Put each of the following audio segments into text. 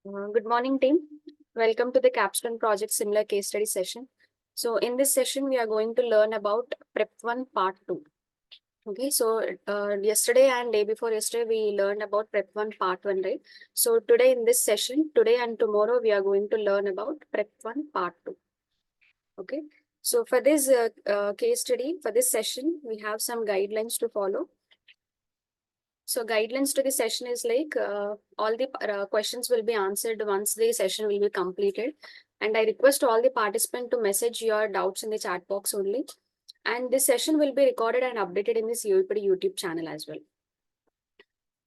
Good morning, team. Welcome to the Capstone Project Similar Case Study session. So, in this session, we are going to learn about Prep 1 Part 2. Okay, so yesterday and day before yesterday, we learned about Prep 1 Part 1, right? So, today in this session, today and tomorrow, we are going to learn about Prep 1 Part 2. Okay, so for this case study, for this session, we have some guidelines to follow. So guidelines to the session is like all the questions will be answered once the session will be completed. And I request all the participants to message your doubts in the chat box only. And this session will be recorded and updated in this UEPD YouTube channel as well.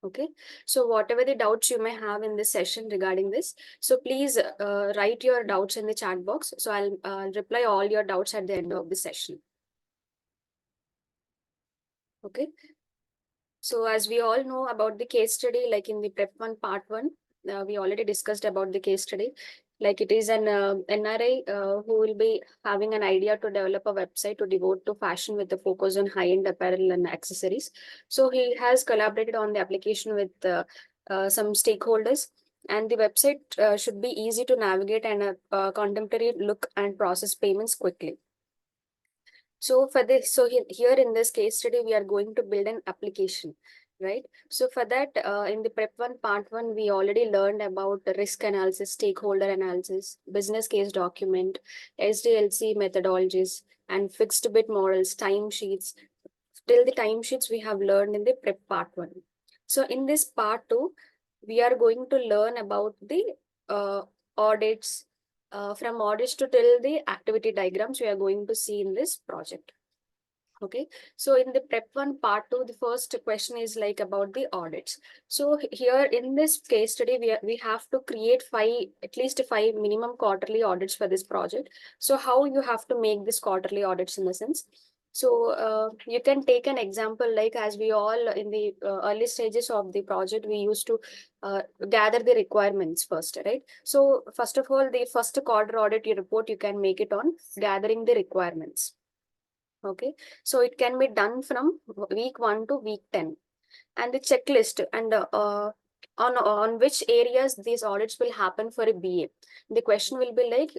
Okay, so whatever the doubts you may have in this session regarding this, so please write your doubts in the chat box. So I'll reply all your doubts at the end of the session. Okay. So as we all know about the case study, like in the Prep 1 Part 1, we already discussed about the case study. Like it is an NRI who will be having an idea to develop a website to devote to fashion with a focus on high-end apparel and accessories. So he has collaborated on the application with some stakeholders, and the website should be easy to navigate and contemporary look and process payments quickly. So for this, here in this case study, we are going to build an application, right? So for that, in the Prep 1 Part 1, we already learned about the risk analysis, stakeholder analysis, business case document, SDLC methodologies, and fixed bid models, timesheets. Till the timesheets we have learned in the Prep Part 1. So in this Part 2, we are going to learn about the audits, from audits to till the activity diagrams we are going to see in this project. Okay, so in the Prep 1 Part 2, the first question is like about the audits. So here in this case study, we have to create at least five minimum quarterly audits for this project. So how you have to make this quarterly audits in the sense? So you can take an example, like as we all in the early stages of the project, we used to gather the requirements first, right? So first of all, the first quarter audit report, you can make it on gathering the requirements. Okay, so it can be done from week 1 to week 10. And the checklist and on which areas these audits will happen for a BA. The question will be like,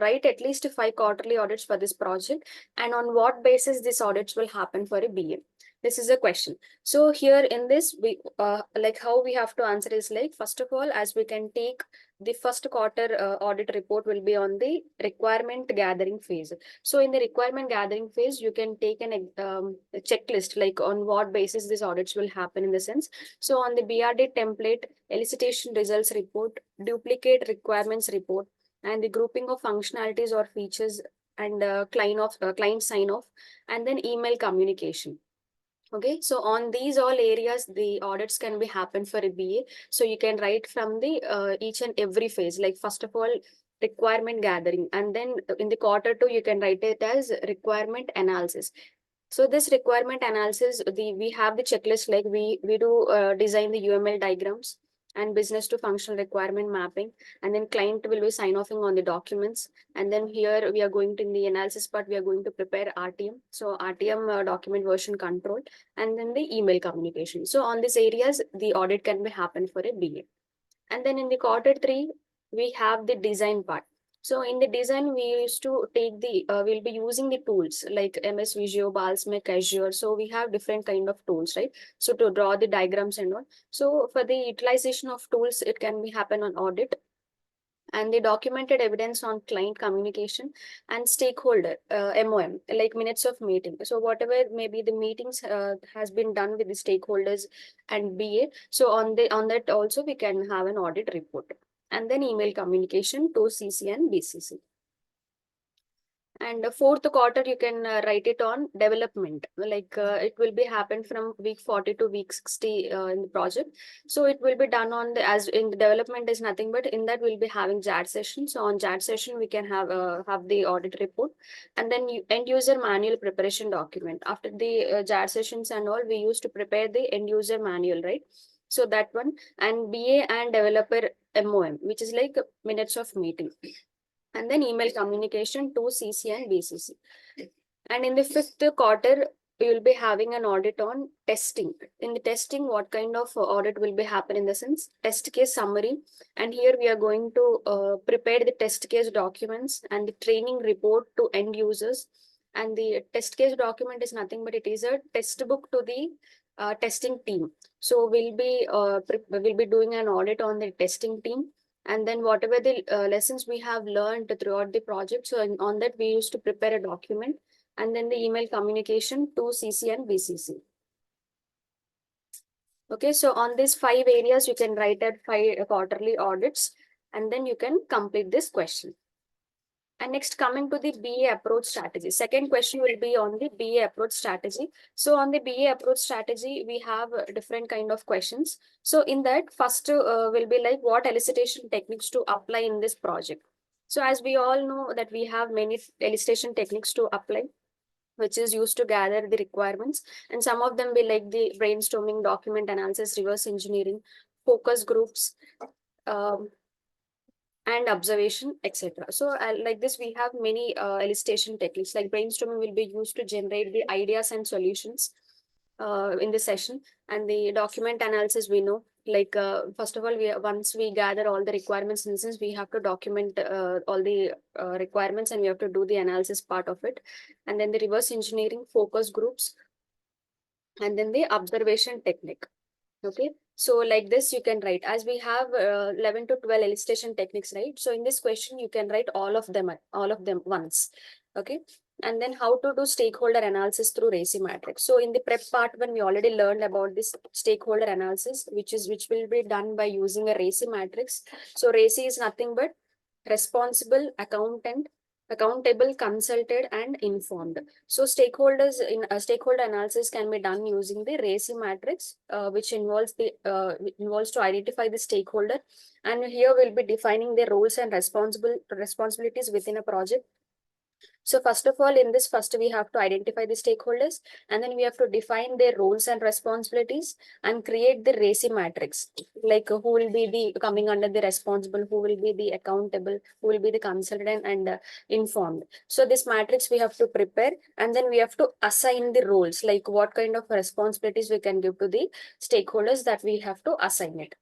write at least 5 quarterly audits for this project, and on what basis these audits will happen for a BA. This is a question. So here in this, we like how we have to answer is like, first of all, as we can take the first quarter audit report will be on the requirement gathering phase. So in the requirement gathering phase, you can take a checklist, like on what basis these audits will happen in the sense. So on the BRD template, elicitation results report, duplicate requirements report, and the grouping of functionalities or features, and client sign off, and then email communication. Okay, so on these all areas, the audits can be happen for a BA. So you can write from the each and every phase, like first of all, requirement gathering, and then in the quarter 2, you can write it as requirement analysis. So this requirement analysis, we have the checklist, like we do design the UML diagrams and business to functional requirement mapping, and then client will be sign offing on the documents. And then here we are going to, in the analysis part, we are going to prepare RTM. So RTM document version control, and then the email communication. So on these areas, the audit can be happen for a BA. And then in the quarter 3, we have the design part. So in the design, we used to take we'll be using the tools like MS Visio, Balsamiq, Azure. So we have different kind of tools, right? So to draw the diagrams and all. So for the utilization of tools, it can be happen on audit, and the documented evidence on client communication and stakeholder MOM, like minutes of meeting. So whatever maybe the meetings has been done with the stakeholders and BA. So on that also we can have an audit report, and then email communication to CC and BCC. And the fourth quarter, you can write it on development. Like it will be happen from week 40 to week 60 in the project. So it will be done on the, as in the development is nothing but in that we'll be having JAD session. So on JAD session, we can have the audit report, and then end user manual preparation document. After the JAD sessions and all, we used to prepare the end user manual, right? So that one, and BA and developer MOM, which is like minutes of meeting, and then email communication to CC and BCC. And in the fifth quarter, we will be having an audit on testing. In the testing, what kind of audit will be happen in the sense test case summary. And here we are going to prepare the test case documents and the training report to end users. And the test case document is nothing but it is a test book to the testing team. So we'll be doing an audit on the testing team. And then whatever the lessons we have learned throughout the project, so on that we used to prepare a document, and then the email communication to CC and BCC. Okay, so on these 5 areas, you can write at 5 quarterly audits, and then you can complete this question. And next, coming to the BA approach strategy. Second question will be on the BA approach strategy. So on the BA approach strategy, we have different kind of questions. So in that, first will be like what elicitation techniques to apply in this project. So as we all know that we have many elicitation techniques to apply, which is used to gather the requirements. And some of them will like the brainstorming, document analysis, reverse engineering, focus groups, um, and observation, etc. So like this, we have many elicitation techniques. Like brainstorming will be used to generate the ideas and solutions in the session. And the document analysis, we know, like first of all, once we gather all the requirements, in the sense we have to document all the requirements, and we have to do the analysis part of it. And then the reverse engineering, focus groups, and then the observation technique. Okay, so like this you can write, as we have 11 to 12 elicitation techniques, right? So in this question you can write all of them once. Okay, and then how to do stakeholder analysis through RACI matrix. So in the prep part, when we already learned about this stakeholder analysis, which will be done by using a RACI matrix. So RACI is nothing but responsible, accountable, consulted, and informed. So stakeholders in stakeholder analysis can be done using the RACI matrix, which involves to identify the stakeholder, and here we'll be defining their roles and responsibilities within a project. So first of all, in this, first we have to identify the stakeholders, and then we have to define their roles and responsibilities and create the RACI matrix, like who will be the coming under the responsible, who will be the accountable, who will be the consultant, and informed. So this matrix we have to prepare, and then we have to assign the roles, like what kind of responsibilities we can give to the stakeholders, that we have to assign it.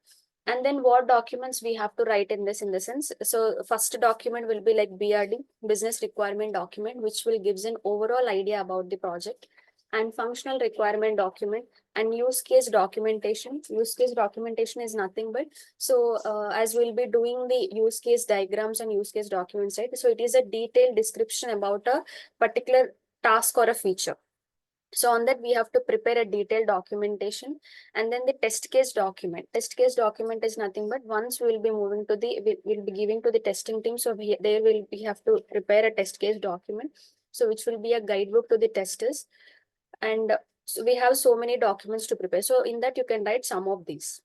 And then what documents we have to write in this, in the sense, so first document will be like BRD, business requirement document, which will gives an overall idea about the project, and functional requirement document, and use case documentation. Use case documentation is nothing but, so as we'll be doing the use case diagrams and use case documents, right? So it is a detailed description about a particular task or a feature. So on that, we have to prepare a detailed documentation. And then the test case document. Test case document is nothing but, once we will be moving to the, we'll be giving to the testing team. So we have to prepare a test case document. So which will be a guidebook to the testers. And so we have so many documents to prepare. So in that you can write some of these.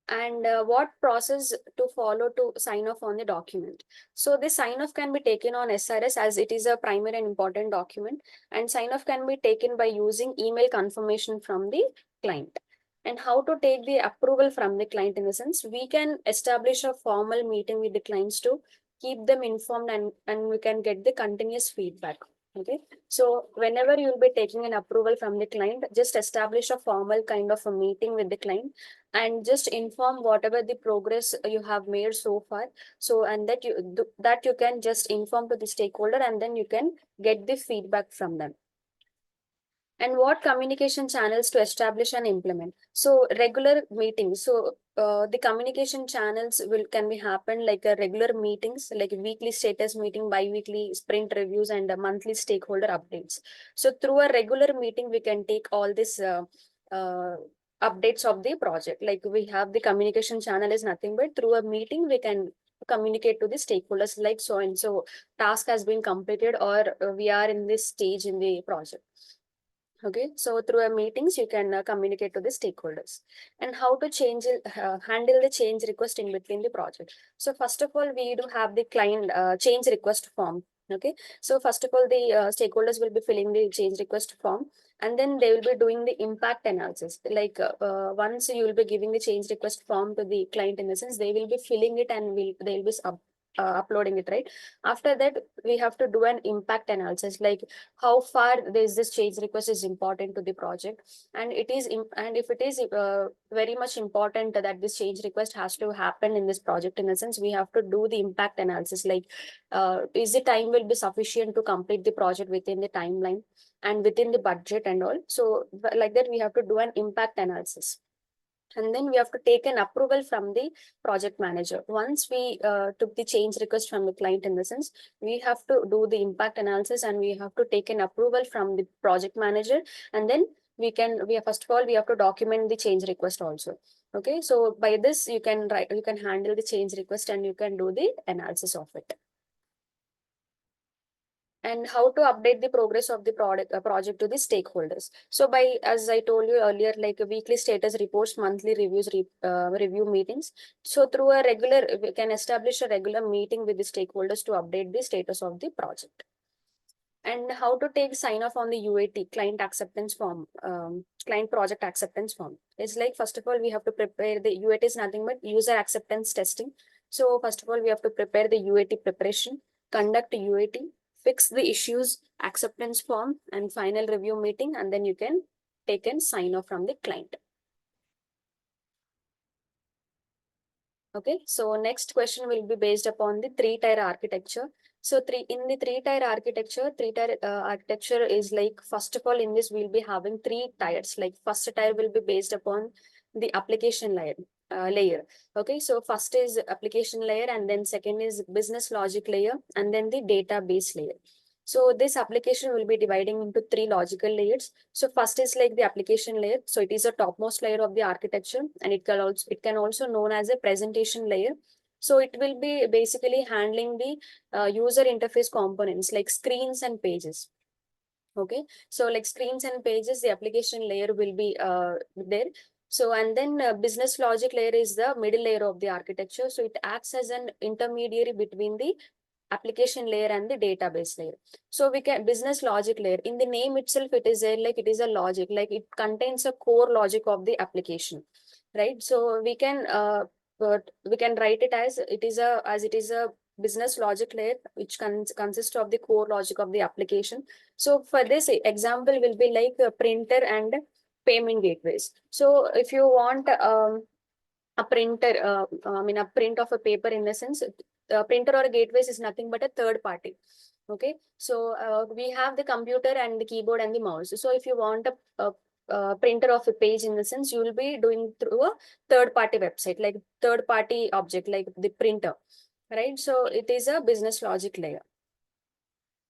And what process to follow to sign off on the document. So this sign off can be taken on SRS, as it is a primary and important document, and sign off can be taken by using email confirmation from the client. And how to take the approval from the client, in the sense, we can establish a formal meeting with the clients to keep them informed, and we can get the continuous feedback. Okay, so whenever you'll be taking an approval from the client, just establish a formal kind of a meeting with the client, and just inform whatever the progress you have made so far. So, and that you can just inform to the stakeholder, and then you can get the feedback from them. And what communication channels to establish and implement. So regular meetings. So the communication channels can be happen like a regular meetings, like a weekly status meeting, bi-weekly sprint reviews, and monthly stakeholder updates. So through a regular meeting, we can take all this updates of the project. Like we have the communication channel is nothing but, through a meeting we can communicate to the stakeholders, like so and so task has been completed, or we are in this stage in the project. Okay, so through a meetings, you can communicate to the stakeholders. And how to handle the change request in between the project. So first of all, we do have the client change request form. Okay, so first of all, the stakeholders will be filling the change request form, and then they will be doing the impact analysis. Like once you will be giving the change request form to the client, in the sense, they will be filling it, and they will be uploading it, right? After that, we have to do an impact analysis, like how far this change request is important to the project, and and if it is very much important that this change request has to happen in this project, in the sense we have to do the impact analysis, like is the time will be sufficient to complete the project within the timeline and within the budget and all. So like that, we have to do an impact analysis. And then we have to take an approval from the project manager. Once we took the change request from the client, in the sense, we have to do the impact analysis and we have to take an approval from the project manager. And then first of all, we have to document the change request also. Okay, so by this, you can handle the change request and you can do the analysis of it. And how to update the progress of the project to the stakeholders. So as I told you earlier, like weekly status reports, monthly reviews, review meetings. So we can establish a regular meeting with the stakeholders to update the status of the project. And how to take sign off on the UAT, client acceptance form, client project acceptance form. It's like, first of all, we have to prepare the UAT is nothing but user acceptance testing. So first of all, we have to prepare the UAT preparation, conduct UAT, fix the issues, acceptance form, and final review meeting, and then you can take and sign off from the client. Okay, so next question will be based upon the three-tier architecture. So in the three-tier architecture is like, first of all, in this we'll be having three tiers. Like first tier will be based upon the application layer. Okay, so first is application layer, and then second is business logic layer, and then the database layer. So this application will be dividing into three logical layers. So first is like the application layer. So it is a topmost layer of the architecture, and it can also known as a presentation layer. So it will be basically handling the user interface components like screens and pages. Okay, so like screens and pages, the application layer will be there. So, and then business logic layer is the middle layer of the architecture. So it acts as an intermediary between the application layer and the database layer. So we can business logic layer, in the name itself, it is a logic, like it contains a core logic of the application, right? So we can write it as it is a business logic layer, which consists of the core logic of the application. So for this example will be like a printer and payment gateways. So if you want a printer, a print of a paper, in a sense, the printer or a gateways is nothing but a third party. Okay, so we have the computer and the keyboard and the mouse. So if you want a printer of a page, in the sense, you will be doing through a third party website, like third party object, like the printer, right? So it is a business logic layer.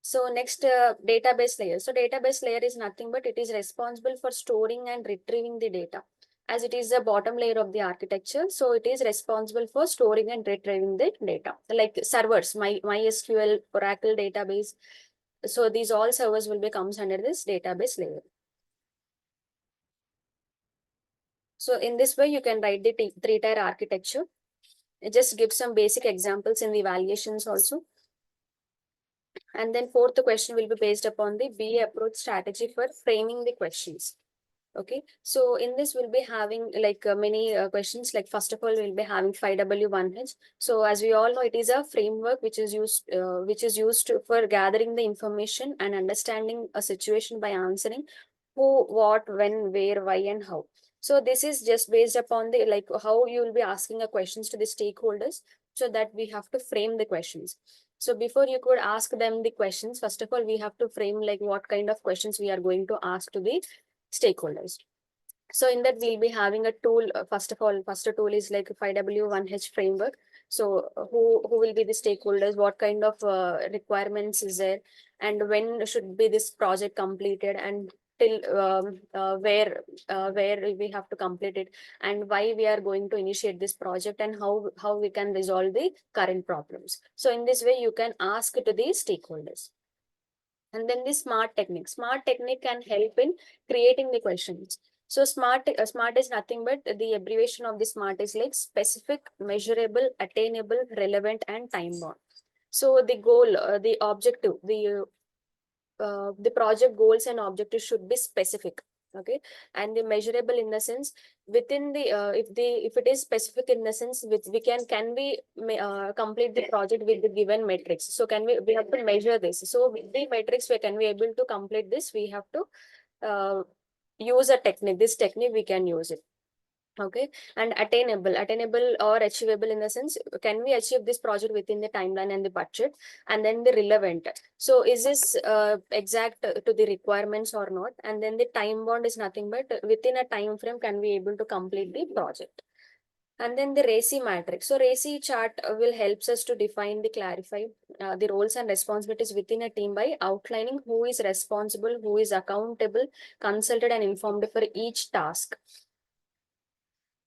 So next, database layer. So database layer is nothing but it is responsible for storing and retrieving the data, as it is the bottom layer of the architecture. So it is responsible for storing and retrieving the data, like servers, MySQL, Oracle database. So these all servers will be comes under this database layer. So in this way, you can write the three-tier architecture. Just give some basic examples in the evaluations also. And then fourth question will be based upon the BA approach strategy for framing the questions. Okay, so in this we'll be having like many questions. Like first of all, we'll be having 5W1H. So as we all know, it is a framework which is used for gathering the information and understanding a situation by answering who, what, when, where, why, and how. So this is just based upon the like how you will be asking a questions to the stakeholders, so that we have to frame the questions. So before you could ask them the questions, first of all, we have to frame like what kind of questions we are going to ask to the stakeholders. So in that, we'll be having a tool. First tool is like a 5W1H framework. So who will be the stakeholders? What kind of requirements is there? And when should be this project completed? And till where we have to complete it? And why we are going to initiate this project? And how we can resolve the current problems? So in this way, you can ask to the stakeholders. And then the smart technique. Smart technique can help in creating the questions. So smart is nothing but the abbreviation of the SMART is like specific, measurable, attainable, relevant, and time bound. So the goal, the objective, the project goals and objectives should be specific. Okay, and the measurable in the sense within the if it is specific in the sense which we can we complete the project with the given metrics. So can we have to measure this. So with the metrics, we can we able to complete this, we have to use a technique. This technique we can use it. Okay, and attainable or achievable in the sense, can we achieve this project within the timeline and the budget? And then the relevant, so is this exact to the requirements or not? And then the time bound is nothing but within a time frame can we able to complete the project. And then the RACI matrix. So RACI chart will helps us to define the clarify the roles and responsibilities within a team by outlining who is responsible, who is accountable, consulted and informed for each task.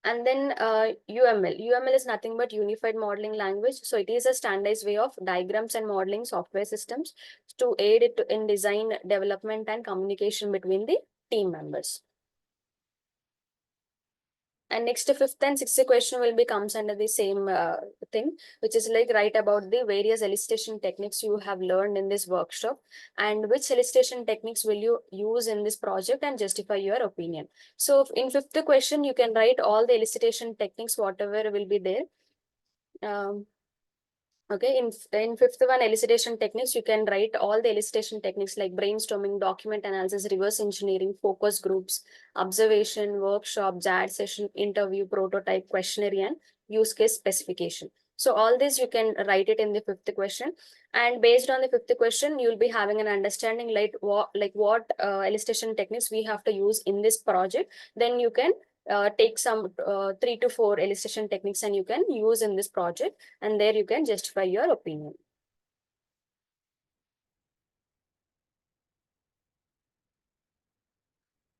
And then UML is nothing but unified modeling language. So it is a standardized way of diagrams and modeling software systems to aid it in design, development and communication between the team members. And next, fifth and sixth question will be comes under the same thing, which is like write about the various elicitation techniques you have learned in this workshop, and which elicitation techniques will you use in this project and justify your opinion. So in fifth question, you can write all the elicitation techniques, whatever will be there. Okay, in fifth one, elicitation techniques, you can write all the elicitation techniques like brainstorming, document analysis, reverse engineering, focus groups, observation, workshop, JAD session, interview, prototype, questionnaire, and use case specification. So all this you can write it in the fifth question, and based on the fifth question, you'll be having an understanding like what elicitation techniques we have to use in this project. Then you can take some 3 to 4 elicitation techniques and you can use in this project, and there you can justify your opinion.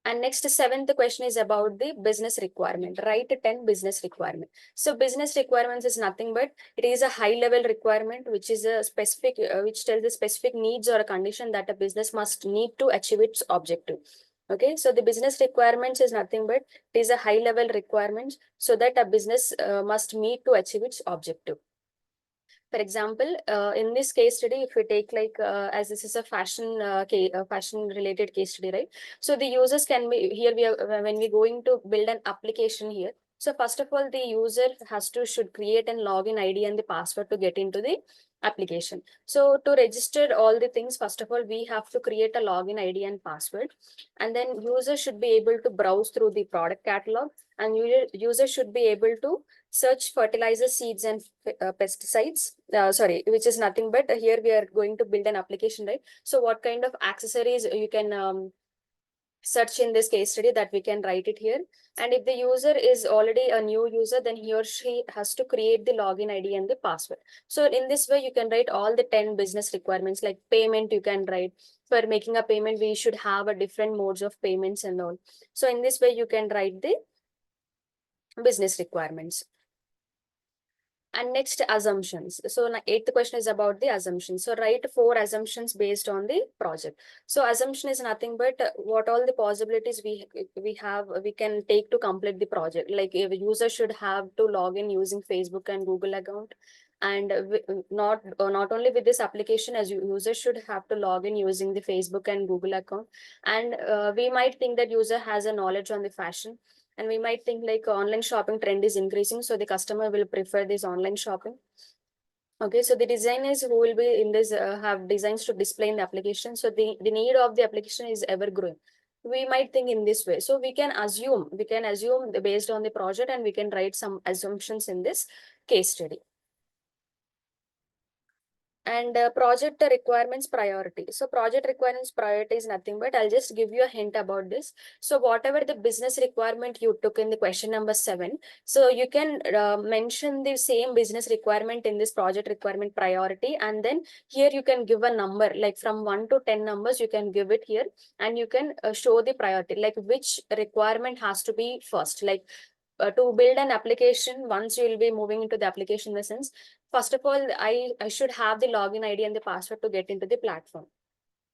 And next, seventh question is about the business requirement. Write 10 business requirement. So business requirements is nothing but it is a high level requirement, which is a specific, which tells the specific needs or a condition that a business must need to achieve its objective. Okay, so the business requirements is nothing but it is a high level requirement so that a business must meet to achieve its objective. For example, in this case study, if we take like as this is a fashion related case study, right? So the users can be here. We are when we're going to build an application here. So first of all, the user has to should create an login ID and the password to get into the application. So to register all the things, first of all, we have to create a login ID and password, and then user should be able to browse through the product catalog, and user should be able to search fertilizer, seeds, and pesticides. Sorry, which is nothing but here we are going to build an application, right? So what kind of accessories you can search in this case study, that we can write it here. And if the user is already a new user, then he or she has to create the login ID and the password. So in this way, you can write all the 10 business requirements. Like payment, you can write for making a payment, we should have a different modes of payments and all. So in this way, you can write the business requirements. And next, assumptions. So eighth question is about the assumptions. So write 4 assumptions based on the project. So assumption is nothing but what all the possibilities we can take to complete the project. Like if a user should have to log in using Facebook and Google account, and not only with this application, as user should have to log in using the Facebook and Google account. And we might think that user has a knowledge on the fashion, and we might think like online shopping trend is increasing, so the customer will prefer this online shopping. Okay, so the designers who will be in this have designs to display in the application. So the need of the application is ever growing. We might think in this way. So we can assume based on the project, and we can write some assumptions in this case study. And project requirements priority. So project requirements priority is nothing but I'll just give you a hint about this. So whatever the business requirement you took in the question number 7, so you can mention the same business requirement in this project requirement priority, and then here you can give a number like from 1 to 10 numbers you can give it here, and you can show the priority like which requirement has to be first. Like to build an application, once you will be moving into the application lessons, first of all, I should have the login ID and the password to get into the platform,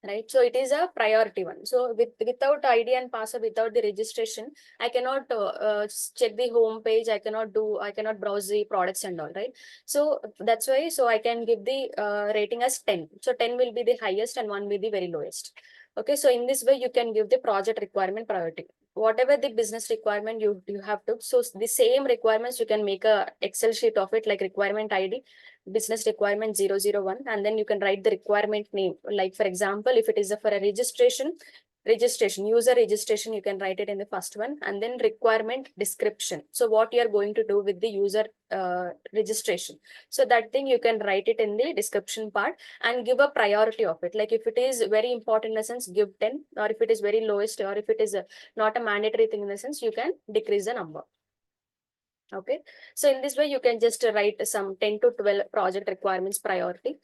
right? So it is a priority one. So without ID and password, without the registration, I cannot check the home page. I cannot browse the products and all, right? So that's why, so I can give the rating as 10. So 10 will be the highest and 1 will be the very lowest. Okay, so in this way, you can give the project requirement priority. Whatever the business requirement you have to, so the same requirements, you can make a Excel sheet of it, like requirement ID, business requirement 001, and then you can write the requirement name. Like for example, if it is for a registration, user registration, you can write it in the first one, and then requirement description. So what you are going to do with the user registration. So that thing you can write it in the description part and give a priority of it. Like if it is very important in the sense, give 10, or if it is very lowest, or if it is not a mandatory thing in the sense, you can decrease the number. Okay. So in this way, you can just write some 10 to 12 project requirements priority.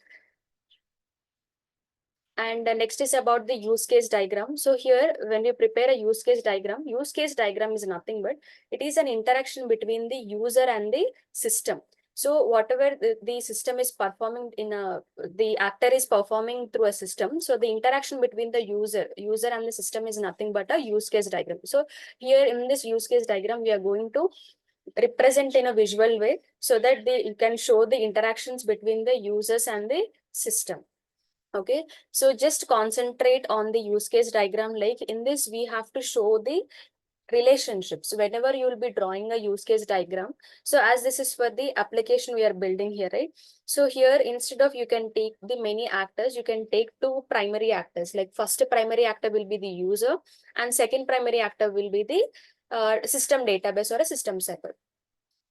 And next is about the use case diagram. So here, when we prepare a use case diagram is nothing but it is an interaction between the user and the system. So whatever the system is performing the actor is performing through a system. So the interaction between the user and the system is nothing but a use case diagram. So here in this use case diagram, we are going to represent in a visual way so that you can show the interactions between the users and the system. Okay, so just concentrate on the use case diagram. Like in this, we have to show the relationships whenever you will be drawing a use case diagram. So as this is for the application we are building here, right? So here, instead of you can take the many actors, you can take two primary actors. Like first primary actor will be the user, and second primary actor will be the system database or a system server.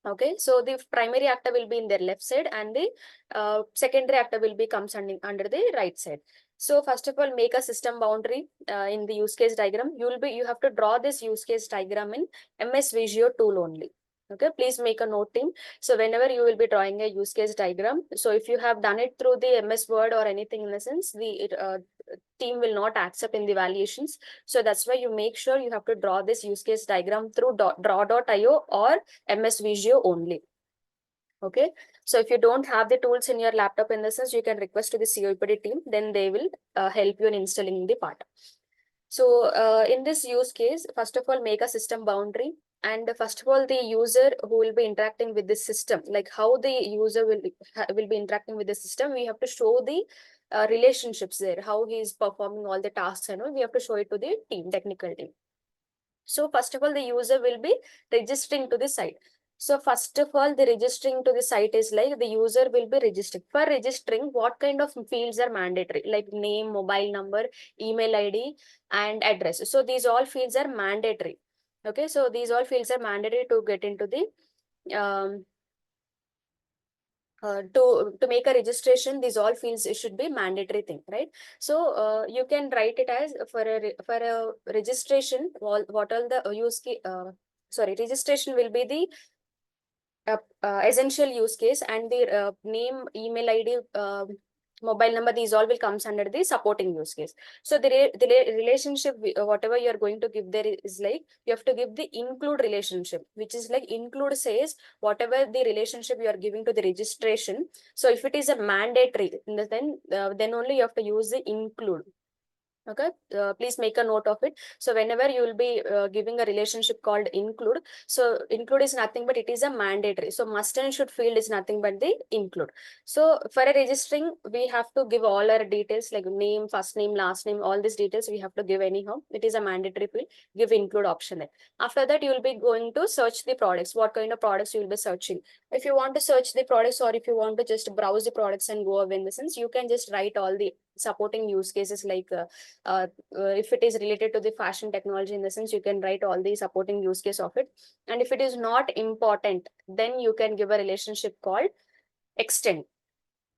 Okay, so the primary actor will be in their left side, and the secondary actor will be comes under the right side. So first of all, make a system boundary in the use case diagram. You have to draw this use case diagram in MS Visio tool only. Okay, please make a note team. So whenever you will be drawing a use case diagram, so if you have done it through the MS Word or anything in the sense, the team will not accept in the evaluations. So that's why you make sure you have to draw this use case diagram through draw.io or MS Visio only. Okay, so if you don't have the tools in your laptop in the sense, you can request to the COPD team, then they will help you in installing the part. So in this use case, first of all, make a system boundary. And first of all, the user who will be interacting with the system, like how the user will be interacting with the system, we have to show the relationships there, how he is performing all the tasks and all. We have to show it to the team, technical team. So first of all, the user will be registering to the site. So first of all, the registering to the site is like the user will be registering. For registering, what kind of fields are mandatory? Like name, mobile number, email ID, and address. So these all fields are mandatory. Okay, so these all fields are mandatory to get into the to make a registration. These all fields should be mandatory thing, right? So you can write it as for a registration. What all the use case? Registration will be the essential use case, and the name, email ID, mobile number, these all will comes under the supporting use case. So the relationship, whatever you are going to give there is like, you have to give the include relationship, which is like include says whatever the relationship you are giving to the registration. So if it is a mandatory, then only you have to use the include. Okay, please make a note of it. So whenever you will be giving a relationship called include, so include is nothing but it is a mandatory. So must and should field is nothing but the include. So for a registering, we have to give all our details like name, first name, last name, all these details we have to give anyhow. It is a mandatory field. Give include option there. After that, you will be going to search the products. What kind of products you will be searching? If you want to search the products, or if you want to just browse the products and go away in the sense, you can just write all the supporting use cases like if it is related to the fashion technology in the sense, you can write all the supporting use case of it. And if it is not important, then you can give a relationship called extend.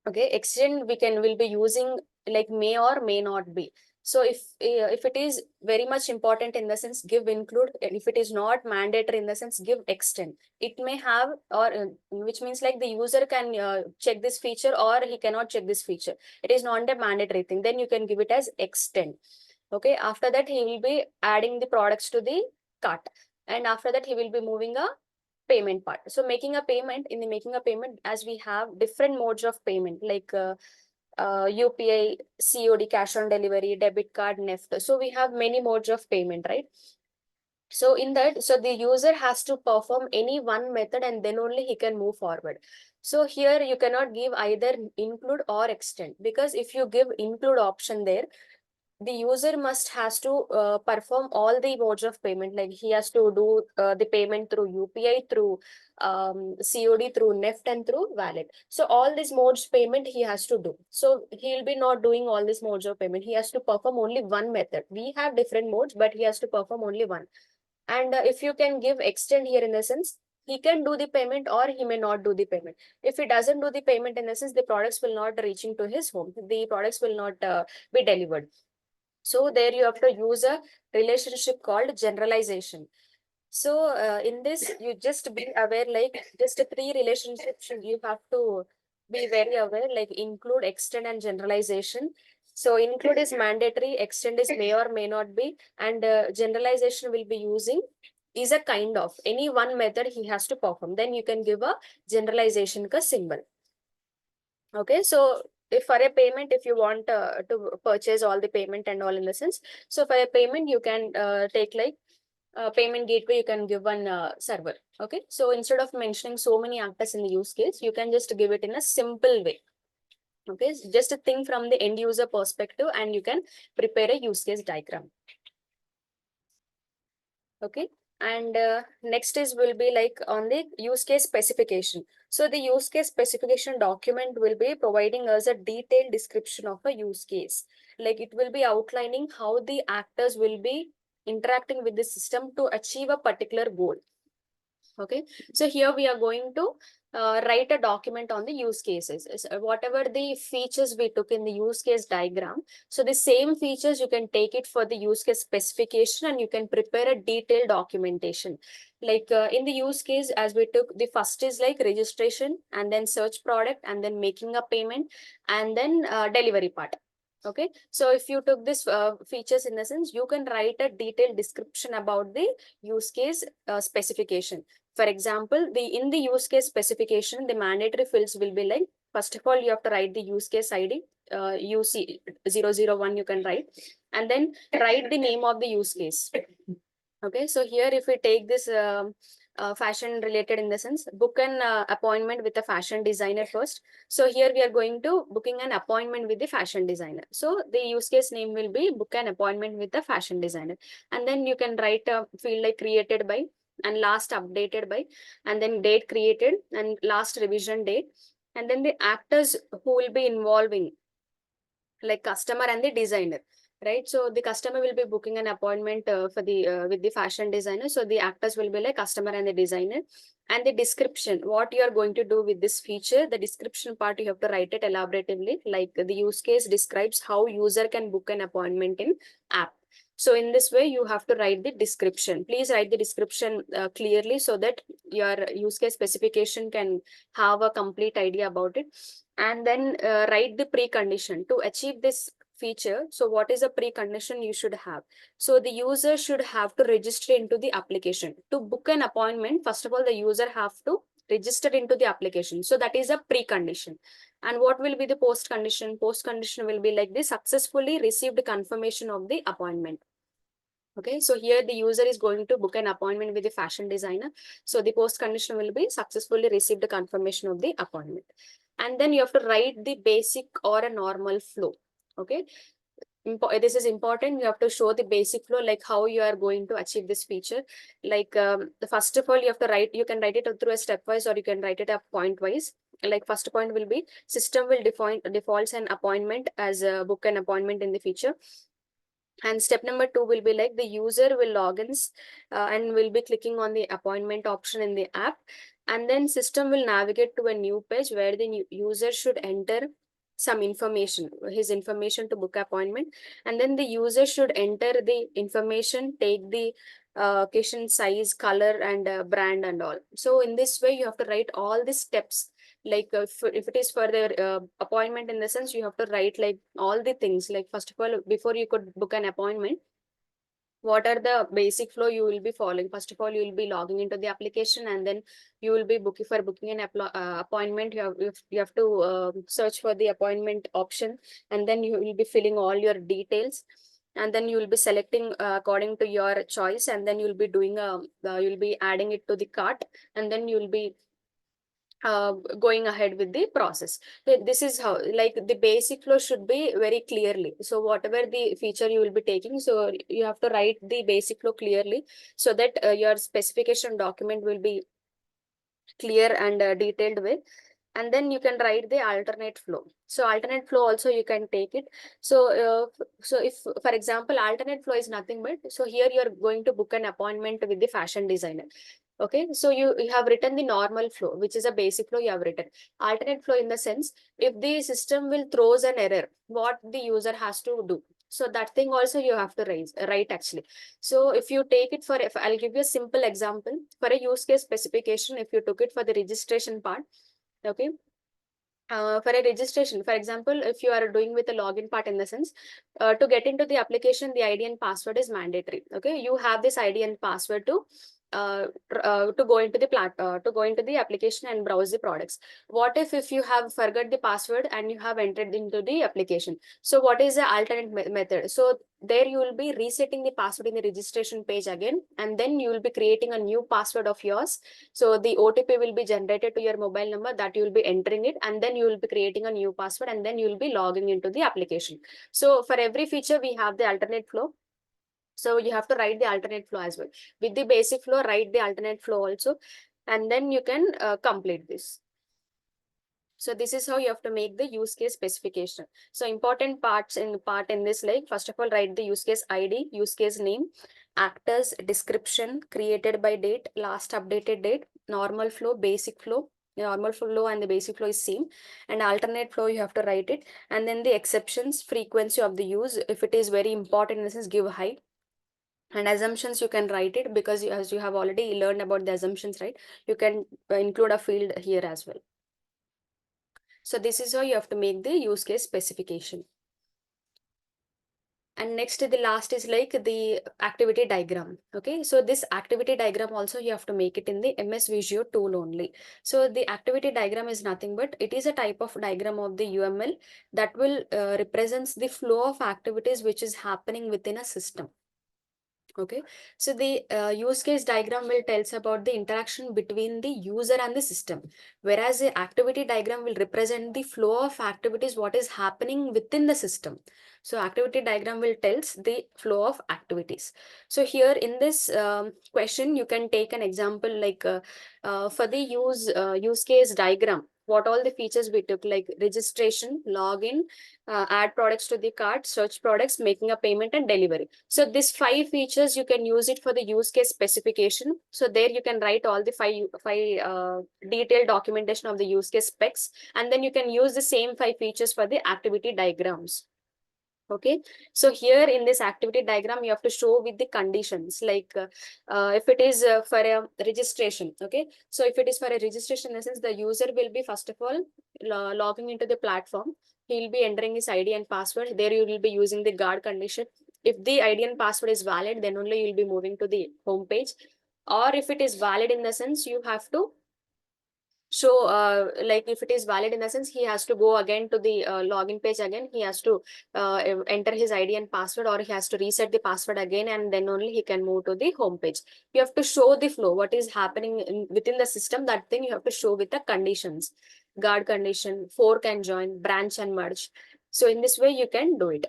Okay, extend will be using like may or may not be. So if it is very much important in the sense, give include, and if it is not mandatory in the sense, give extend. It may have, or which means like the user can check this feature or he cannot check this feature. It is not a mandatory thing, then you can give it as extend. Okay, after that he will be adding the products to the cart, and after that he will be moving a payment part. So making a payment, as we have different modes of payment like UPI, COD, cash on delivery, debit card, NEFT. So we have many modes of payment, right? So in that, so the user has to perform any one method and then only he can move forward. So here you cannot give either include or extend, because if you give include option there, the user has to perform all the modes of payment. Like he has to do the payment through UPI, through COD, through NEFT, and through wallet. So all these modes payment he has to do. So he'll be not doing all these modes of payment. He has to perform only one method. We have different modes, but he has to perform only one. And if you can give extend here in the sense, he can do the payment or he may not do the payment. If he doesn't do the payment, in the sense, the products will not reaching to his home. The products will not be delivered. So there you have to use a relationship called generalization. So in this, you just be aware, like just three relationships you have to be very aware, like include, extend, and generalization. So include is mandatory, extend is may or may not be, and generalization will be using is a kind of any one method he has to perform. Then you can give a generalization ka symbol. Okay, so if for a payment, if you want to purchase all the payment and all in the sense, so for a payment, you can take like payment gateway, you can give one server. Okay, so instead of mentioning so many actors in the use case, you can just give it in a simple way. Okay, so just a thing from the end user perspective, and you can prepare a use case diagram. Okay, and next is will be like on the use case specification. So the use case specification document will be providing us a detailed description of a use case. Like it will be outlining how the actors will be interacting with the system to achieve a particular goal. Okay, so here we are going to write a document on the use cases. Whatever the features we took in the use case diagram, so the same features you can take it for the use case specification, and you can prepare a detailed documentation. Like in the use case, as we took, the first is like registration, and then search product, and then making a payment, and then delivery part. Okay, so if you took this features in the sense, you can write a detailed description about the use case specification. For example, in the use case specification, the mandatory fields will be like, first of all, you have to write the use case ID, UC001 you can write, and then write the name of the use case. Okay, so here if we take this fashion related in the sense, book an appointment with a fashion designer first. So here we are going to booking an appointment with the fashion designer. So the use case name will be book an appointment with the fashion designer. And then you can write a field like created by, and last updated by, and then date created, and last revision date, and then the actors who will be involving, like customer and the designer, right? So the customer will be booking an appointment for the with the fashion designer. So the actors will be like customer and the designer. And the description, what you are going to do with this feature, the description part you have to write it elaboratively. Like the use case describes how user can book an appointment in app. So in this way, you have to write the description. Please write the description clearly, so that your use case specification can have a complete idea about it. And then write the precondition to achieve this feature. So what is a precondition you should have? So the user should have to register into the application. To book an appointment, first of all, the user have to register into the application. So that is a precondition. And what will be the post condition? Post condition will be like the successfully received confirmation of the appointment. Okay, so here the user is going to book an appointment with the fashion designer. So the post condition will be successfully received the confirmation of the appointment. And then you have to write the basic or a normal flow. Okay, this is important. You have to show the basic flow, like how you are going to achieve this feature. Like the first of all, you have to write, you can write it through a stepwise, or you can write it up point wise. Like first point will be system will defaults an appointment as a book an appointment in the feature. And step number 2 will be like the user will logins and will be clicking on the appointment option in the app. And then system will navigate to a new page where the user should enter some information, his information to book appointment. And then the user should enter the information, take the occasion, size, color, and brand and all. So in this way, you have to write all the steps. Like if it is for the appointment, in the sense, you have to write like all the things. Like first of all, before you could book an appointment, what are the basic flow you will be following? First of all, you will be logging into the application, and then you will be booking an appointment. You have to search for the appointment option, and then you will be filling all your details, and then you will be selecting according to your choice, and then you will be doing you'll be adding it to the cart, and then you will be going ahead with the process. So this is how, like, the basic flow should be very clearly. So whatever the feature you will be taking, so you have to write the basic flow clearly, so that your specification document will be clear and detailed way. And then you can write the alternate flow. So alternate flow also you can take it. So so if, for example, alternate flow is nothing but, so here you are going to book an appointment with the fashion designer. Okay, so you have written the normal flow, which is a basic flow you have written. Alternate flow in the sense, if the system will throws an error, what the user has to do, so that thing also you have to write actually. So if you take it for, if I'll give you a simple example for a use case specification, if you took it for the registration part. Okay, for a registration, for example, if you are doing with a login part, in the sense, to get into the application, the ID and password is mandatory. Okay, you have this ID and password to go into the to go into the application and browse the products. What if you have forgot the password and you have entered into the application? So what is the alternate method? So there you will be resetting the password in the registration page again, and then you will be creating a new password of yours. So the OTP will be generated to your mobile number, that you will be entering it, and then you will be creating a new password, and then you will be logging into the application. So for every feature, we have the alternate flow. So you have to write the alternate flow as well. With the basic flow, write the alternate flow also, and then you can complete this. So this is how you have to make the use case specification. So important parts in this, like, first of all, write the use case ID, use case name, actors, description, created by date, last updated date, normal flow, basic flow. Normal flow and the basic flow is same, and alternate flow you have to write it, and then the exceptions, frequency of the use. If it is very important, this is give high. And assumptions you can write it, because as you have already learned about the assumptions, right? You can include a field here as well. So this is how you have to make the use case specification. And next, the last is like the activity diagram. Okay, so this activity diagram also you have to make it in the MS Visio tool only. So the activity diagram is nothing but, it is a type of diagram of the UML that will represents the flow of activities which is happening within a system. Okay, so the use case diagram will tells about the interaction between the user and the system, whereas the activity diagram will represent the flow of activities, what is happening within the system. So activity diagram will tells the flow of activities. So here in this question, you can take an example, like for the use case diagram, what all the features we took, like registration, login, add products to the cart, search products, making a payment, and delivery. So these 5 features, you can use it for the use case specification. So there you can write all the five detailed documentation of the use case specs, and then you can use the same 5 features for the activity diagrams. Okay, so here in this activity diagram, you have to show with the conditions, like if it is for a registration. Okay, so if it is for a registration, in the sense, the user will be first of all logging into the platform. He will be entering his ID and password. There you will be using the guard condition. If the ID and password is valid, then only you will be moving to the home page. Or if it is valid, in the sense, you have to so, like, if it is valid, in the sense, he has to go again to the login page again. He has to enter his ID and password, or he has to reset the password again, and then only he can move to the home page. You have to show the flow, what is happening within the system. That thing you have to show with the conditions, guard condition, fork and join, branch and merge. So in this way, you can do it.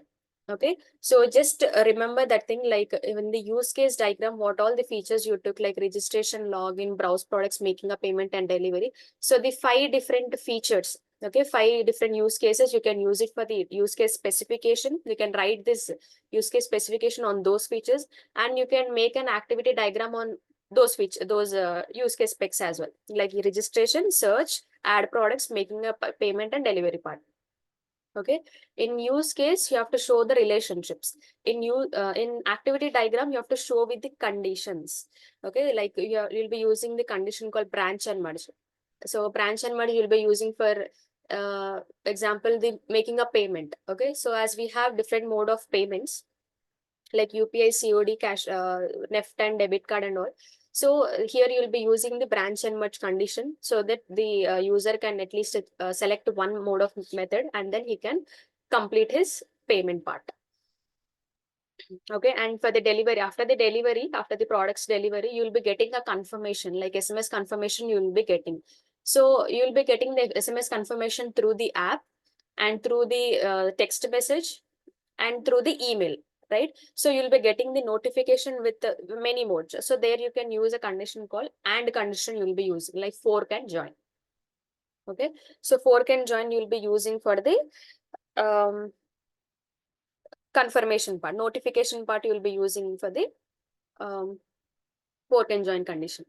Okay, so just remember that thing, like in the use case diagram, what all the features you took, like registration, login, browse products, making a payment, and delivery. So the 5 different features, okay, 5 different use cases, you can use it for the use case specification. You can write this use case specification on those features, and you can make an activity diagram on those features, those use case specs as well, like registration, search, add products, making a payment, and delivery part. Okay, in use case, you have to show the relationships. In activity diagram, you have to show with the conditions. Okay, like you'll be using the condition called branch and merge. So branch and merge you'll be using for example, the making a payment. Okay, so as we have different mode of payments, like UPI, COD, cash, NEFT and debit card and all. So here you'll be using the branch and merge condition, so that the user can at least select one mode of method, and then he can complete his payment part. Okay, and for the delivery, after the product's delivery, you'll be getting a confirmation, like SMS confirmation you will be getting. So you'll be getting the SMS confirmation through the app and through the text message and through the email, right? So you'll be getting the notification with many modes. So there you can use a condition call and condition you'll be using, like fork and join. Okay, so fork and join you'll be using for the confirmation part. Notification part you'll be using for the fork and join condition.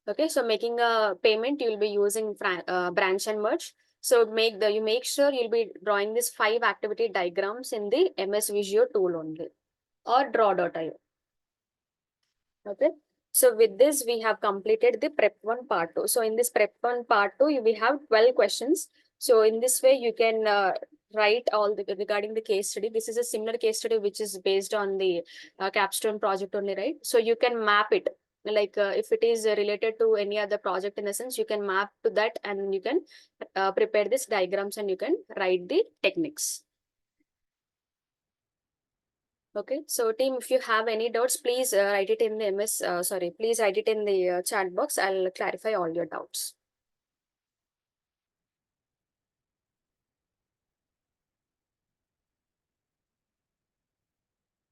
Okay, so making a payment, you'll be using branch and merge. So you make sure you'll be drawing these 5 activity diagrams in the MS Visio tool only or draw.io. Okay. So with this, we have completed the prep 1 part 2. So in this prep 1 part 2, we have 12 questions. So in this way, you can write all the regarding the case study. This is a similar case study which is based on the capstone project only, right? So you can map it, like if it is related to any other project, in a sense, you can map to that and you can prepare these diagrams and you can write the techniques. Okay, so team, if you have any doubts, please write it in the please write it in the chat box. I'll clarify all your doubts.